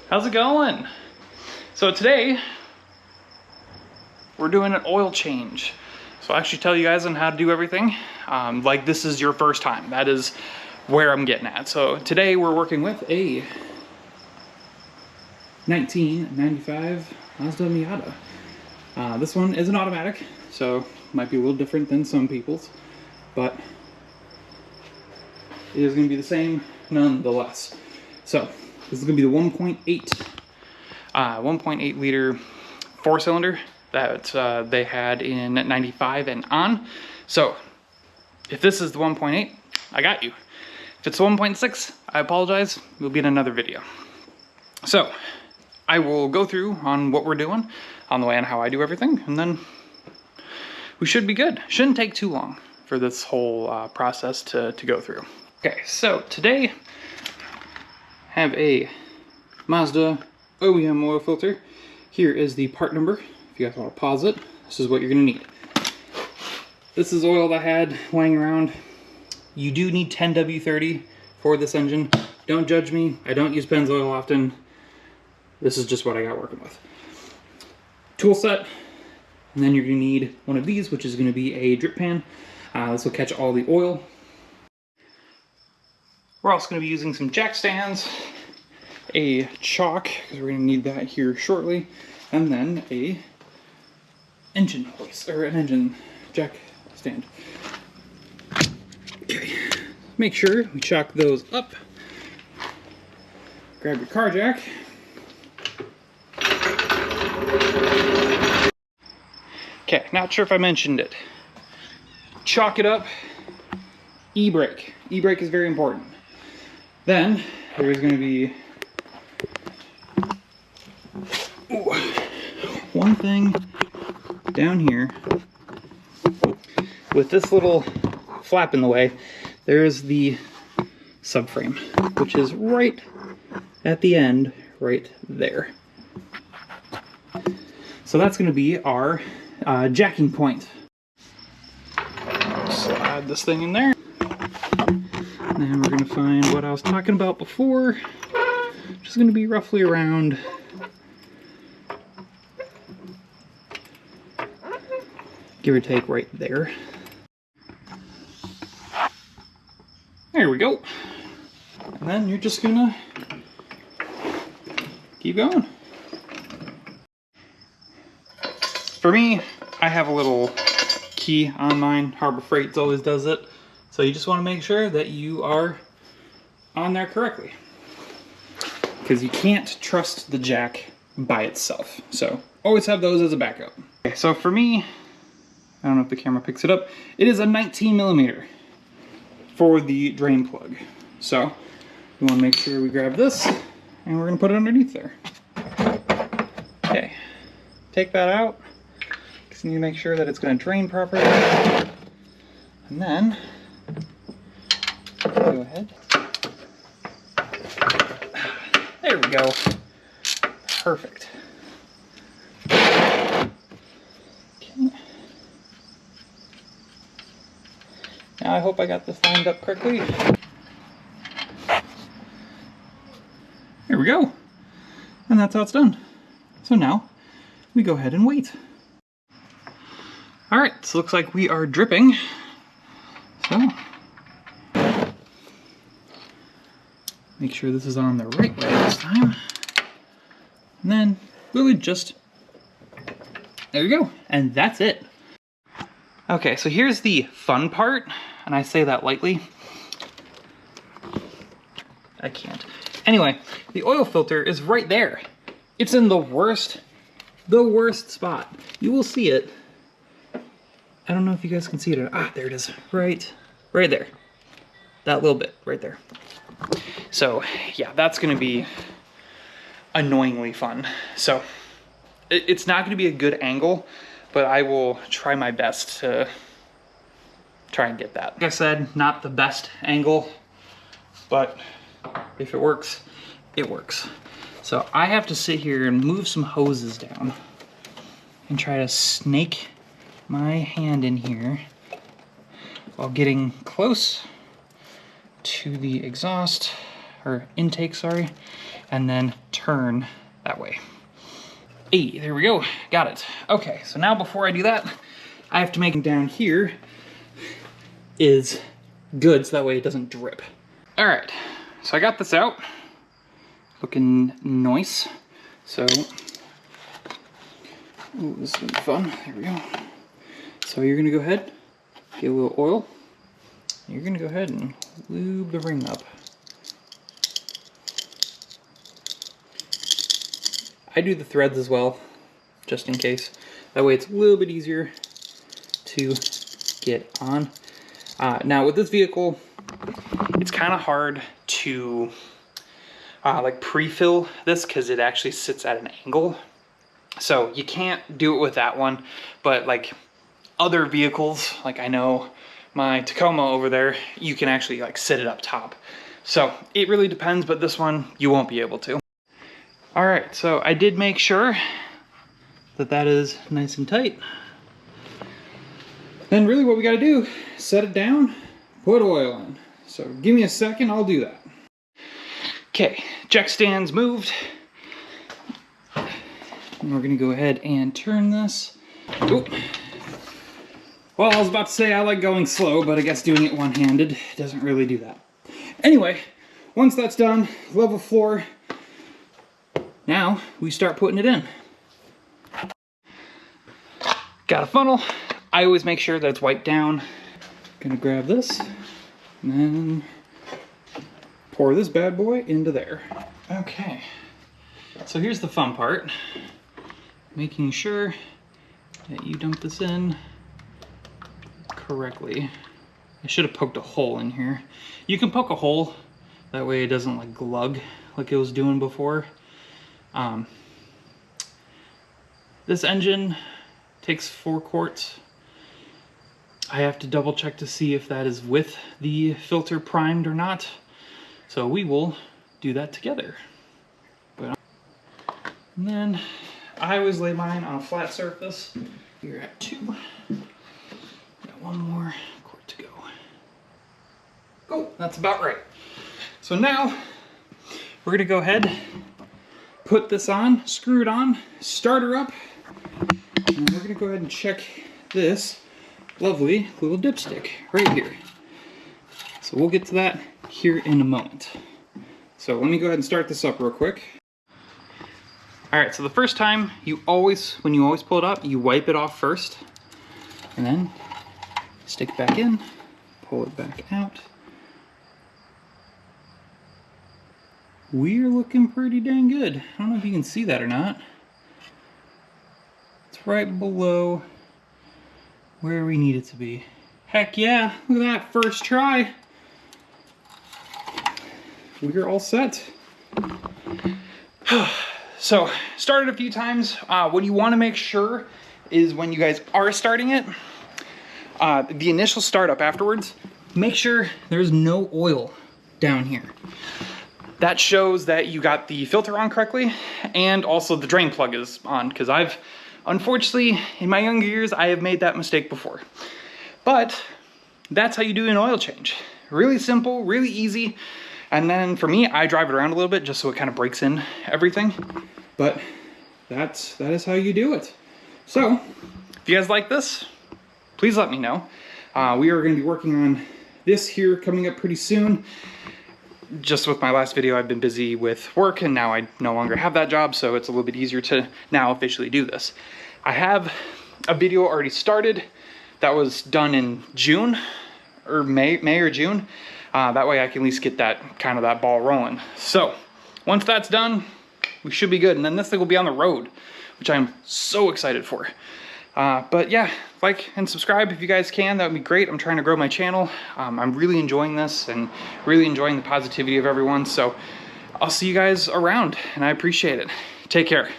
How's it going? So today we're doing an oil change. So I'll actually tell you guys on how to do everything. Like this is your first time. That is where I'm getting at. So today we're working with a 1995 Mazda Miata. This one is an automatic, so might be a little different than some people's, but it is going to be the same nonetheless. So this is going to be the 1.8 liter four-cylinder that they had in 95 and on. So if this is the 1.8, I got you. If it's the 1.6, I apologize. We'll be in another video. So I will go through on what we're doing on the way and how I do everything, and then we should be good. Shouldn't take too long for this whole process to go through. Okay, so today I have a Mazda OEM oil filter. Here is the part number. If you guys want to pause it, this is what you're going to need. This is oil that I had laying around. You do need 10W30 for this engine. Don't judge me. I don't use Pennzoil often. This is just what I got working with. Tool set, and then you're going to need one of these, which is going to be a drip pan. This will catch all the oil. We're also going to be using some jack stands, a chock, because we're going to need that here shortly, and then a engine hoist, or an engine jack stand. Okay, make sure we chock those up. Grab your car jack. Okay, not sure if I mentioned it. Chalk it up. E-brake. E-brake is very important. Then there's going to be one thing down here with this little flap in the way. There's the subframe, which is right at the end, right there. So that's going to be our jacking point. Slide this thing in there. And then we're going to find what I was talking about before, which is going to be roughly around give or take right there. There we go. And then you're just going to keep going. For me, I have a little key on mine. Harbor Freight always does it. So you just want to make sure that you are on there correctly, because you can't trust the jack by itself. So always have those as a backup. Okay, so for me, I don't know if the camera picks it up, it is a 19mm for the drain plug. So we want to make sure we grab this, and we're going to put it underneath there. Okay, take that out. Just need to make sure that it's going to drain properly. And then go ahead. There we go. Perfect. Okay. Now I hope I got this lined up correctly. There we go. And that's how it's done. So now we go ahead and wait. All right, so looks like we are dripping. So make sure this is on the right way this time. And then really just, there you go. And that's it. Okay, so here's the fun part, and I say that lightly. I can't. Anyway, the oil filter is right there. It's in the worst spot. You will see it. I don't know if you guys can see it. Ah, there it is. Right there. That little bit right there. So yeah, that's gonna be annoyingly fun. So it's not gonna be a good angle, but I will try my best to try and get that. Like I said, not the best angle, but if it works, it works. So I have to sit here and move some hoses down and try to snake my hand in here while getting close to the exhaust, or intake, sorry, and then turn that way. Hey, there we go, got it. Okay, so now before I do that, I have to make it down here is good so that way it doesn't drip. All right, so I got this out, looking nice. So, ooh, this is gonna be fun, there we go. So you're gonna go ahead, get a little oil. You're gonna go ahead and lube the ring up. I do the threads as well, just in case. That way it's a little bit easier to get on. Now with this vehicle, it's kind of hard to like pre-fill this because it actually sits at an angle. So you can't do it with that one, but like other vehicles, like I know my Tacoma over there, you can actually like sit it up top. So it really depends, but this one you won't be able to. All right, so I did make sure that that is nice and tight. Then really what we gotta do, set it down, put oil in. So give me a second, I'll do that. Okay, jack stand's moved. And we're gonna go ahead and turn this. Oop. Well, I was about to say I like going slow, but I guess doing it one-handed doesn't really do that. Anyway, once that's done, level floor, now we start putting it in. Got a funnel. I always make sure that it's wiped down. Gonna grab this and then pour this bad boy into there. Okay, so here's the fun part. Making sure that you dump this in correctly. I should have poked a hole in here. You can poke a hole, that way it doesn't like glug like it was doing before. This engine takes 4 quarts. I have to double check to see if that is with the filter primed or not. So we will do that together. And then I always lay mine on a flat surface. You're at 2. Got 1 more quart to go. Oh, that's about right. So now we're gonna go ahead, put this on, screw it on, start her up, and we're gonna go ahead and check this lovely little dipstick right here. So we'll get to that here in a moment. So let me go ahead and start this up real quick. All right, so the first time, when you always pull it up, you wipe it off first, and then stick it back in, pull it back out. We're looking pretty dang good. I don't know if you can see that or not. It's right below where we need it to be. Heck yeah, look at that, first try. We're all set. So, started a few times. What you want to make sure is when you guys are starting it, the initial startup afterwards, make sure there's no oil down here. That shows that you got the filter on correctly, and also the drain plug is on, because unfortunately, in my younger years, I have made that mistake before. But that's how you do an oil change. Really simple, really easy. And then for me, I drive it around a little bit just so it kind of breaks in everything. But that is how you do it. So, if you guys like this, please let me know. We are going to be working on this here coming up pretty soon. Just with my last video, I've been busy with work, and now I no longer have that job, so it's a little bit easier to now officially do this. I have a video already started that was done in June, or May or June. That way I can at least get that ball rolling. So once that's done, we should be good. And then this thing will be on the road, which I'm so excited for. But yeah, like and subscribe if you guys can. That would be great. I'm trying to grow my channel. I'm really enjoying this and really enjoying the positivity of everyone. So I'll see you guys around, and I appreciate it. Take care.